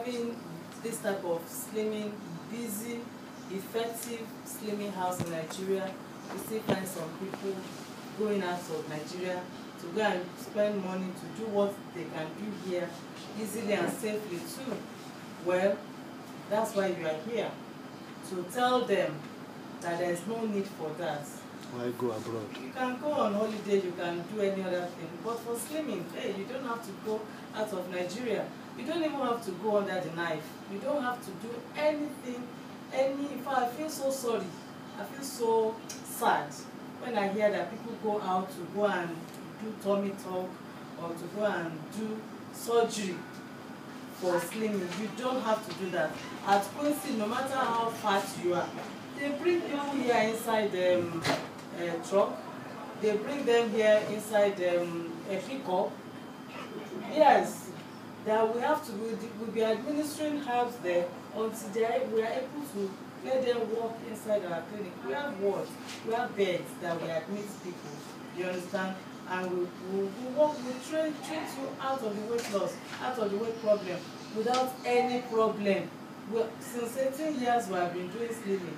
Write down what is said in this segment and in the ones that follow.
having this type of slimming, busy, effective slimming house in Nigeria, we still find some people going out of Nigeria to go and spend money to do what they can do here easily and safely too. Well, that's why you are here, to tell them that there is no need for that. Why go abroad? You can go on holiday, you can do any other thing, but for slimming, hey, you don't have to go out of Nigeria. You don't even have to go under the knife. You don't have to do anything. In fact, I feel so sorry. I feel so sad when I hear that people go out to go and do tummy talk or to go and do surgery for slimming. You don't have to do that. At Quincy, no matter how fat you are, they bring people here inside the truck. They bring them here inside a pickup. Yes, that we have to, we'll be administering herbs there until we are able to let them walk inside our clinic. We have what? We have beds that we admit people. You understand? And we treat you out of the weight loss, out of the weight problem, without any problem. Since 18 years we have been doing slimming,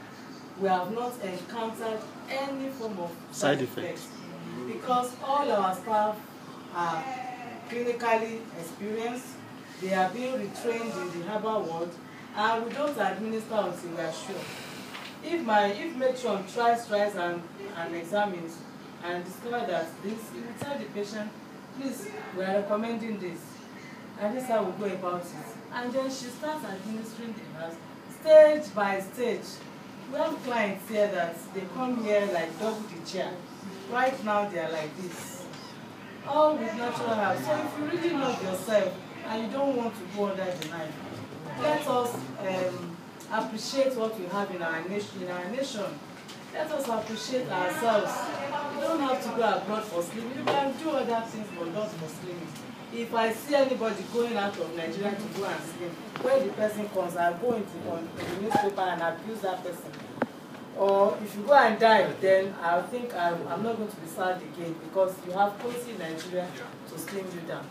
we have not encountered any form of side effects. Because all our staff are clinically experienced, they are being retrained in the herbal world, and we don't administer until we are sure. If matron tries and examines and discover that this, we tell the patient, please, we are recommending this, and this is how we go about it. And then she starts administering the herbs stage by stage. We have clients here that they come here like double the chair. Right now they are like this. All with natural herbs. So if you really love yourself and you don't want to go under the knife, let us appreciate what we have in our nation. Let us appreciate ourselves. You don't have to go abroad for slimming. You can do other things, but not for slimming. If I see anybody going out of Nigeria to go and slim, when the person comes, I'll go into the newspaper and abuse that person. Or if you go and die, then I think I'm not going to be sad again, because you have Quincy in Nigeria to slim you down.